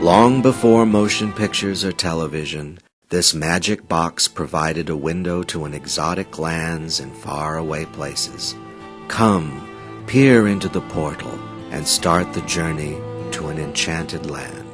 Long before motion pictures or television, this magic box provided a window to an exotic lands in faraway places. Come, peer into the portal and start the journey to an enchanted land.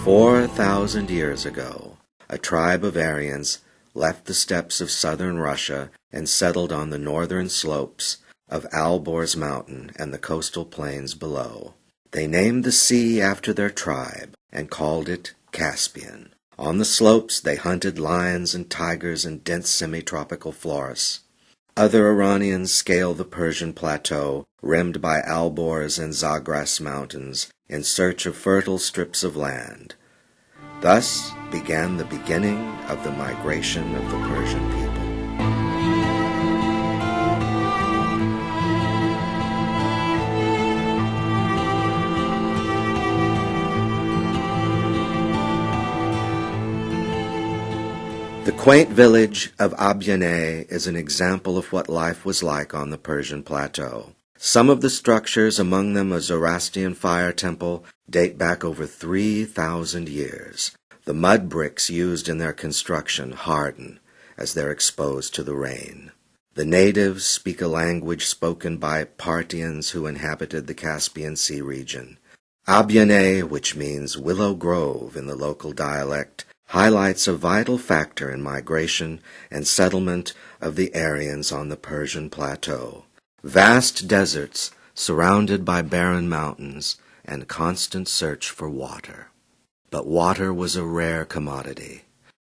4,000 years ago, a tribe of Aryans left the steppes of southern Russia and settled on the northern slopes of Alborz Mountain and the coastal plains below. They named the sea after their tribe and called it Caspian. On the slopes they hunted lions and tigers in dense semi-tropical forests. Other Iranians scaled the Persian plateau, rimmed by Alborz and Zagros mountains, in search of fertile strips of land. Thus began the beginning of the migration of the Persian people. The quaint village of Abyaneh is an example of what life was like on the Persian plateau. Some of the structures, among them a Zoroastrian fire temple, date back over 3,000 years. The mud bricks used in their construction harden as they're exposed to the rain. The natives speak a language spoken by Parthians who inhabited the Caspian Sea region. Abyaneh, which means willow grove in the local dialect, highlights a vital factor in migration and settlement of the Aryans on the Persian plateau. Vast deserts surrounded by barren mountains and constant search for water. But water was a rare commodity.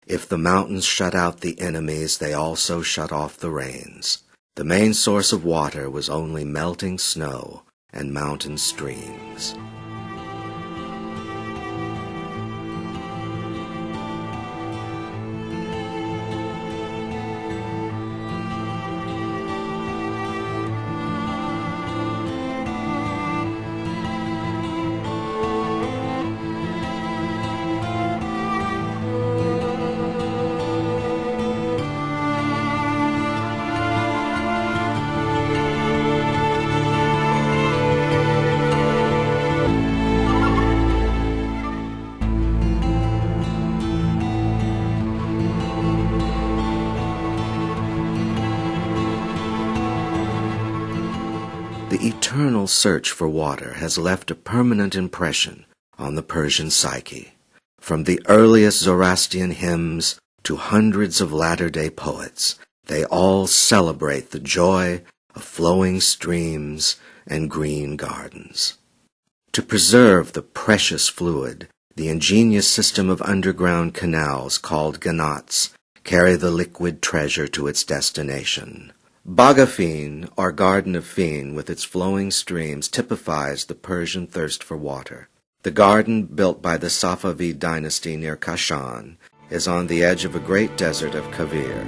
If the mountains shut out the enemies, they also shut off the rains. The main source of water was only melting snow and mountain streams. The eternal search for water has left a permanent impression on the Persian psyche. From the earliest Zoroastrian hymns to hundreds of latter-day poets, they all celebrate the joy of flowing streams and green gardens. To preserve the precious fluid, the ingenious system of underground canals called ganats carry the liquid treasure to its destination. Bagafin, or Garden of Fin, with its flowing streams, typifies the Persian thirst for water. The garden, built by the Safavid dynasty near Kashan, is on the edge of a great desert of Kavir.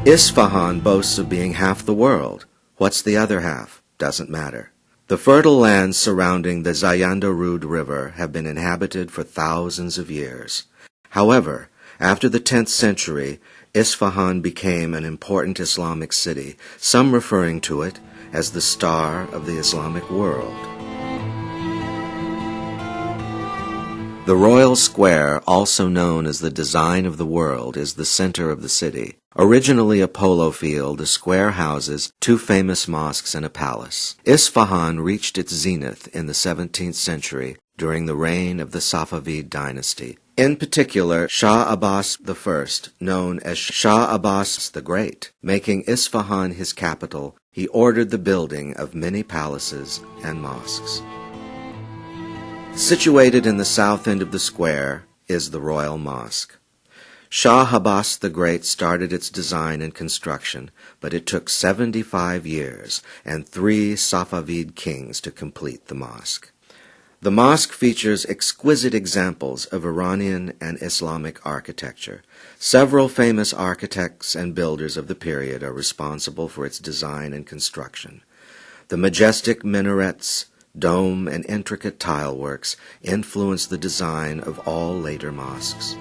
Isfahan boasts of being half the world. What's the other half? Doesn't matter. The fertile lands surrounding the Zayandarud River have been inhabited for thousands of years. However, after the 10th century, Isfahan became an important Islamic city, some referring to it as the star of the Islamic world. The Royal Square, also known as the Design of the World, is the center of the city. Originally a polo field, the square houses 2 famous mosques and a palace. Isfahan reached its zenith in the 17th century during the reign of the Safavid dynasty. In particular, Shah Abbas I, known as Shah Abbas the Great, making Isfahan his capital, he ordered the building of many palaces and mosques. Situated in the south end of the square is the Royal Mosque. Shah Abbas the Great started its design and construction, but it took 75 years and 3 Safavid kings to complete the mosque. The mosque features exquisite examples of Iranian and Islamic architecture. Several famous architects and builders of the period are responsible for its design and construction. The majestic minarets, dome, and intricate tileworks influenced the design of all later mosques.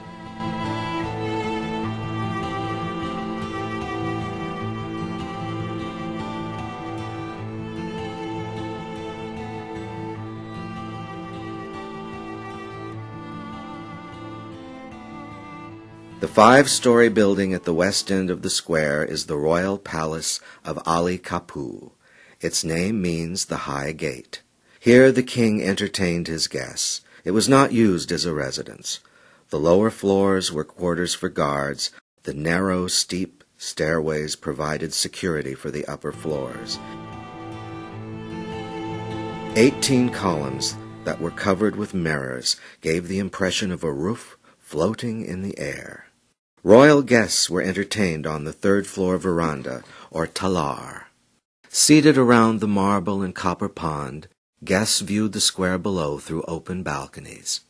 The 5-story building at the west end of the square is the Royal Palace of Ali Kapu. Its name means the High Gate. Here the king entertained his guests. It was not used as a residence. The lower floors were quarters for guards. The narrow, steep stairways provided security for the upper floors. 18 columns that were covered with mirrors gave the impression of a roof floating in the air. Royal guests were entertained on the 3rd-floor veranda, or talar. Seated around the marble and copper pond, guests viewed the square below through open balconies.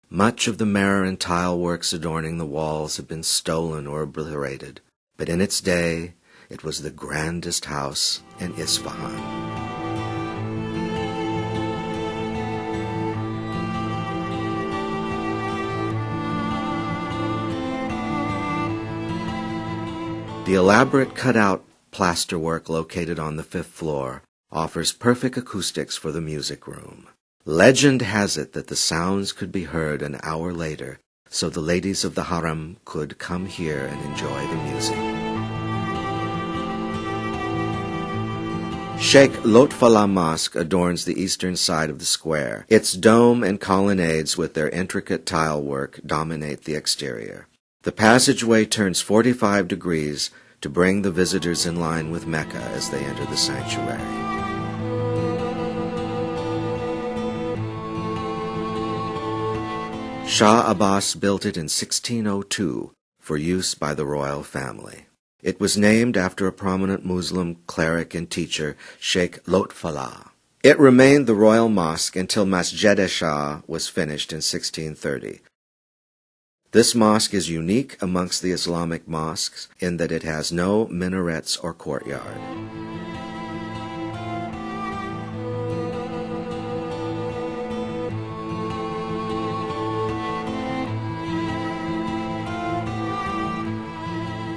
Much of the mirror and tile works adorning the walls had been stolen or obliterated, but in its day it was the grandest house in Isfahan. The elaborate cut-out plasterwork located on the 5th floor offers perfect acoustics for the music room. Legend has it that the sounds could be heard an hour later, so the ladies of the harem could come here and enjoy the music. Sheikh Lotfallah Mosque adorns the eastern side of the square. Its dome and colonnades with their intricate tile work dominate the exterior. The passageway turns 45 degrees to bring the visitors in line with Mecca as they enter the sanctuary. Shah Abbas built it in 1602 for use by the royal family. It was named after a prominent Muslim cleric and teacher, Sheikh Lotfallah. It remained the royal mosque until Masjid-e-Shah was finished in 1630. This mosque is unique amongst the Islamic mosques in that it has no minarets or courtyard.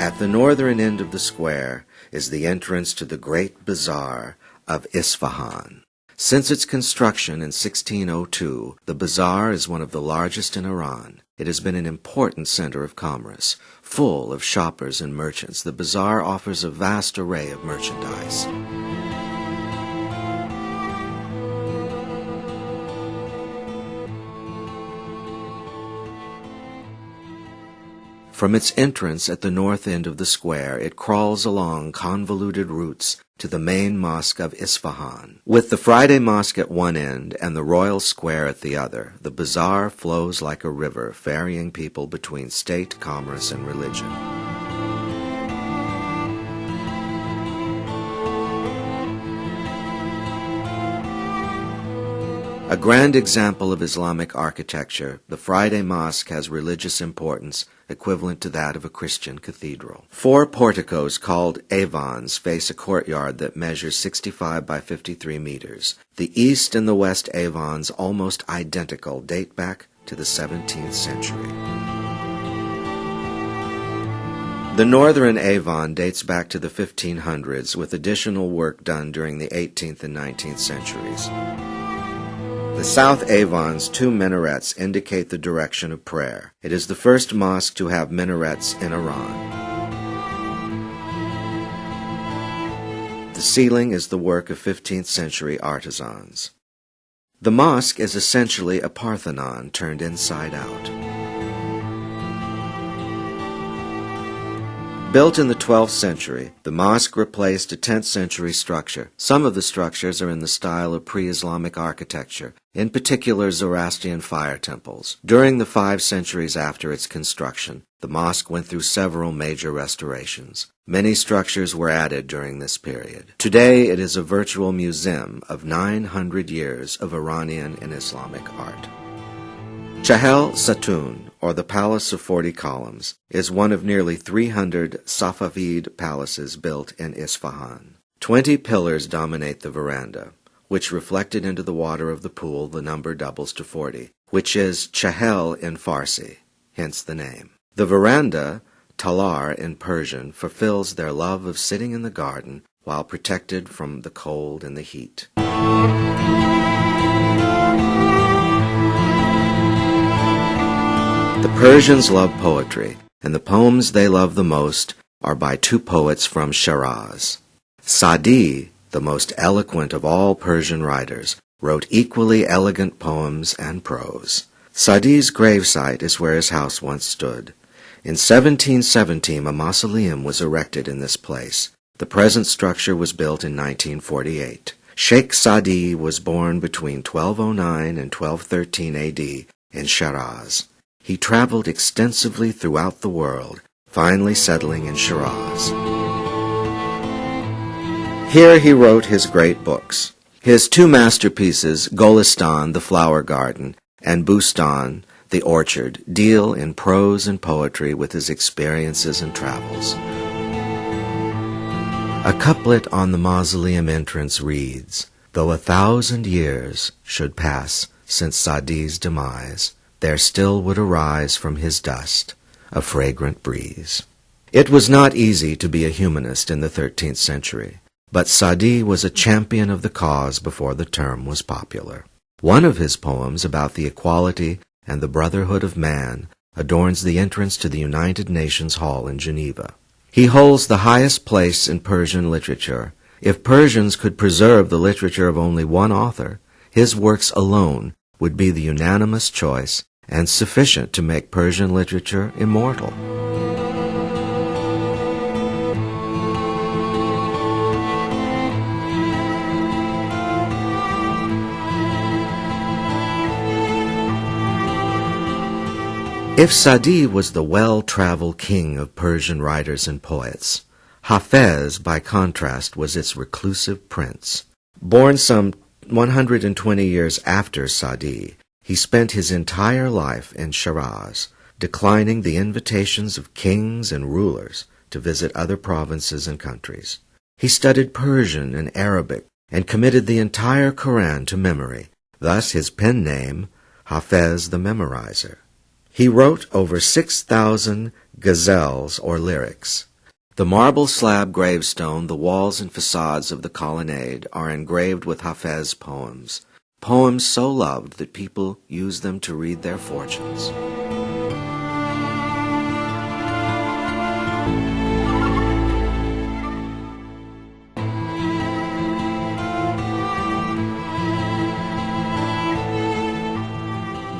At the northern end of the square is the entrance to the Great Bazaar of Isfahan. Since its construction in 1602, the bazaar is one of the largest in Iran. It has been an important center of commerce. Full of shoppers and merchants, the bazaar offers a vast array of merchandise. From its entrance at the north end of the square, it crawls along convoluted routes to the main mosque of Isfahan. With the Friday mosque at one end and the royal square at the other, the bazaar flows like a river, ferrying people between state, commerce, and religion. A grand example of Islamic architecture, the Friday Mosque has religious importance equivalent to that of a Christian cathedral. 4 porticos called avans face a courtyard that measures 65 by 53 meters. The east and the west avans, almost identical, date back to the 17th century. The northern avon dates back to the 1500s, with additional work done during the 18th and 19th centuries. The South Avon's 2 minarets indicate the direction of prayer. It is the first mosque to have minarets in Iran. The ceiling is the work of 15th century artisans. The mosque is essentially a Parthenon turned inside out. Built in the 12th century, the mosque replaced a 10th century structure. Some of the structures are in the style of pre-Islamic architecture, in particular Zoroastrian fire temples. During the 5 centuries after its construction, The mosque went through several major restorations. Many structures were added during this period. Today it is a virtual museum of 900 years of Iranian and Islamic art. Chahel Satun, or the Palace of 40 Columns, is one of nearly 300 Safavid palaces built in Isfahan. 20 pillars dominate the veranda, which reflected into the water of the pool the number doubles to 40, which is Chahel in Farsi, hence the name. The veranda, talar in Persian, fulfills their love of sitting in the garden while protected from the cold and the heat. The Persians love poetry, and the poems they love the most are by two poets from Shiraz. Sa'di, the most eloquent of all Persian writers, wrote equally elegant poems and prose. Sa'di's gravesite is where his house once stood. In 1717, a mausoleum was erected in this place. The present structure was built in 1948. Sheikh Sa'di was born between 1209 and 1213 A.D. in Shiraz. He traveled extensively throughout the world, finally settling in Shiraz. Here he wrote his great books. His two masterpieces, Golistan, the Flower Garden, and Bustan, the Orchard, deal in prose and poetry with his experiences and travels. A couplet on the mausoleum entrance reads, "Though 1,000 years should pass since Sa'di's demise, there still would arise from his dust a fragrant breeze." It was not easy to be a humanist in the 13th century, but Sa'di was a champion of the cause before the term was popular. One of his poems about the equality and the brotherhood of man adorns the entrance to the United Nations Hall in Geneva. He holds the highest place in Persian literature. If Persians could preserve the literature of only one author, his works alone would be the unanimous choice and sufficient to make Persian literature immortal. If Sa'di was the well-traveled king of Persian writers and poets, Hafiz, by contrast, was its reclusive prince. Born some 120 years after Sa'di, he spent his entire life in Shiraz, declining the invitations of kings and rulers to visit other provinces and countries. He studied Persian and Arabic and committed the entire Quran to memory, thus his pen name, Hafiz the Memorizer. He wrote over 6,000 ghazals or lyrics. The marble slab gravestone, the walls and facades of the colonnade are engraved with Hafiz poems, poems so loved that people use them to read their fortunes.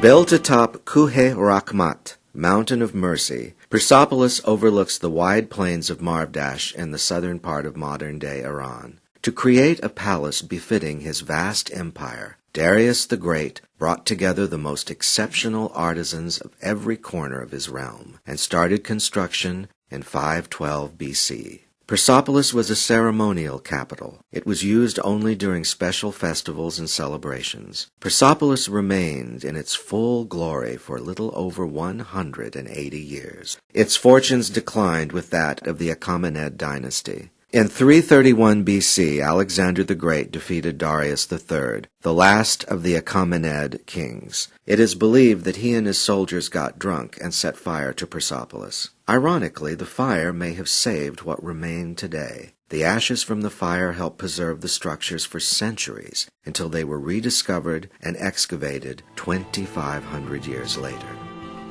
Built atop Kuhe Rakhmat, Mountain of Mercy, Persepolis overlooks the wide plains of Marvdash in the southern part of modern-day Iran. To create a palace befitting his vast empire, Darius the Great brought together the most exceptional artisans of every corner of his realm and started construction in 512 BC. Persepolis was a ceremonial capital. It was used only during special festivals and celebrations. Persepolis remained in its full glory for a little over 180 years. Its fortunes declined with that of the Achaemenid dynasty. In 331 BC, Alexander the Great defeated Darius III, the last of the Achaemenid kings. It is believed that he and his soldiers got drunk and set fire to Persepolis. Ironically, the fire may have saved what remained today. The ashes from the fire helped preserve the structures for centuries until they were rediscovered and excavated 2,500 years later.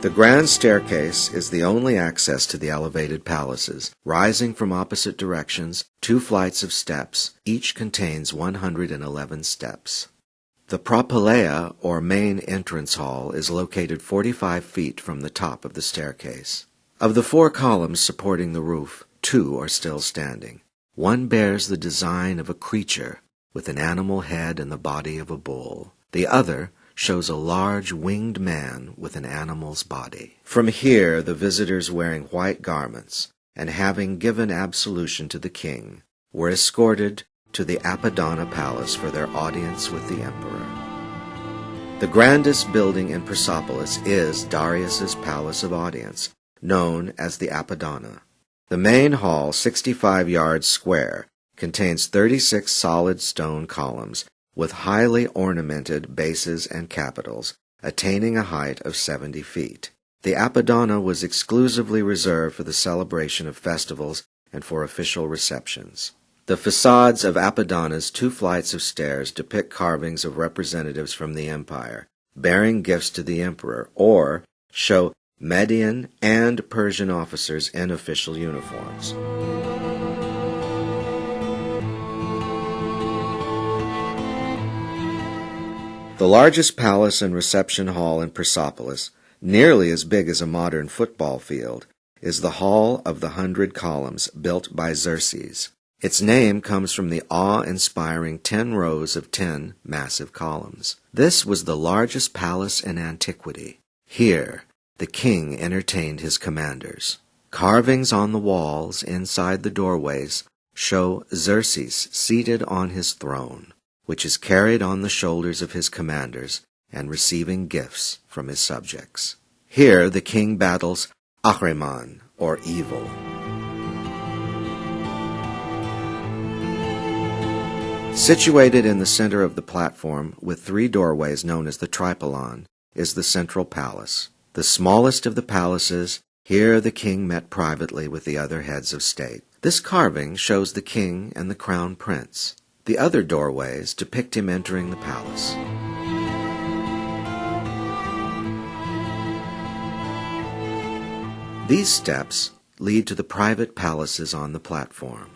The grand staircase is the only access to the elevated palaces, rising from opposite directions, 2 flights of steps. Each contains 111 steps. The propylaea, or main entrance hall, is located 45 feet from the top of the staircase. Of the 4 columns supporting the roof, 2 are still standing. One bears the design of a creature with an animal head and the body of a bull. The other, shows a large winged man with an animal's body. From here, the visitors wearing white garments, and having given absolution to the king, were escorted to the Apadana Palace for their audience with the emperor. The grandest building in Persepolis is Darius's Palace of Audience, known as the Apadana. The main hall, 65 yards square, contains 36 solid stone columns with highly ornamented bases and capitals, attaining a height of 70 feet. The Apadana was exclusively reserved for the celebration of festivals and for official receptions. The facades of Apadana's 2 flights of stairs depict carvings of representatives from the empire, bearing gifts to the emperor, or show Median and Persian officers in official uniforms. The largest palace and reception hall in Persepolis, nearly as big as a modern football field, is the Hall of the 100 Columns, built by Xerxes. Its name comes from the awe-inspiring 10 rows of 10 massive columns. This was the largest palace in antiquity. Here, the king entertained his commanders. Carvings on the walls inside the doorways show Xerxes seated on his throne, which is carried on the shoulders of his commanders and receiving gifts from his subjects. Here the king battles Ahriman, or evil. Situated in the center of the platform, with 3 doorways known as the Tripylon, is the central palace. The smallest of the palaces, here the king met privately with the other heads of state. This carving shows the king and the crown prince. The other doorways depict him entering the palace. These steps lead to the private palaces on the platform.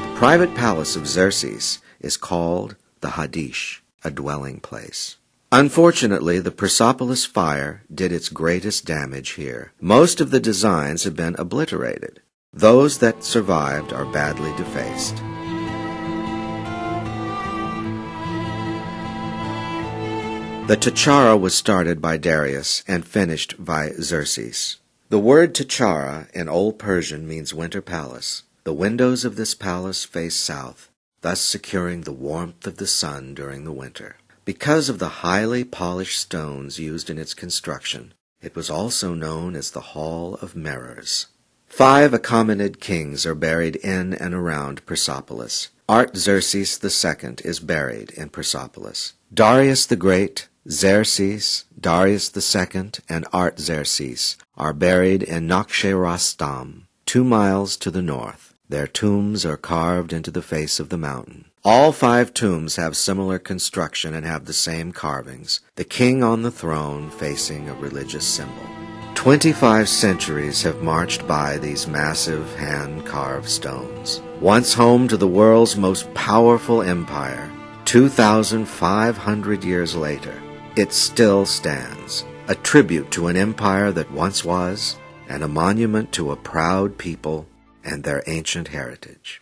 The private palace of Xerxes is called the Hadish, a dwelling place. Unfortunately, the Persepolis fire did its greatest damage here. Most of the designs have been obliterated. Those that survived are badly defaced. The Tachara was started by Darius and finished by Xerxes. The word Tachara in Old Persian means winter palace. The windows of this palace face south, thus securing the warmth of the sun during the winter. Because of the highly polished stones used in its construction, it was also known as the Hall of Mirrors. 5 Achaemenid kings are buried in and around Persepolis. Artaxerxes II is buried in Persepolis. Darius the Great, Xerxes, Darius II, and Artaxerxes are buried in Nakhshe-Rastam, 2 miles to the north. Their tombs are carved into the face of the mountain. All 5 tombs have similar construction and have the same carvings, the king on the throne facing a religious symbol. 25 centuries have marched by these massive hand-carved stones. Once home to the world's most powerful empire, 2,500 years later, it still stands, a tribute to an empire that once was, and a monument to a proud people and their ancient heritage.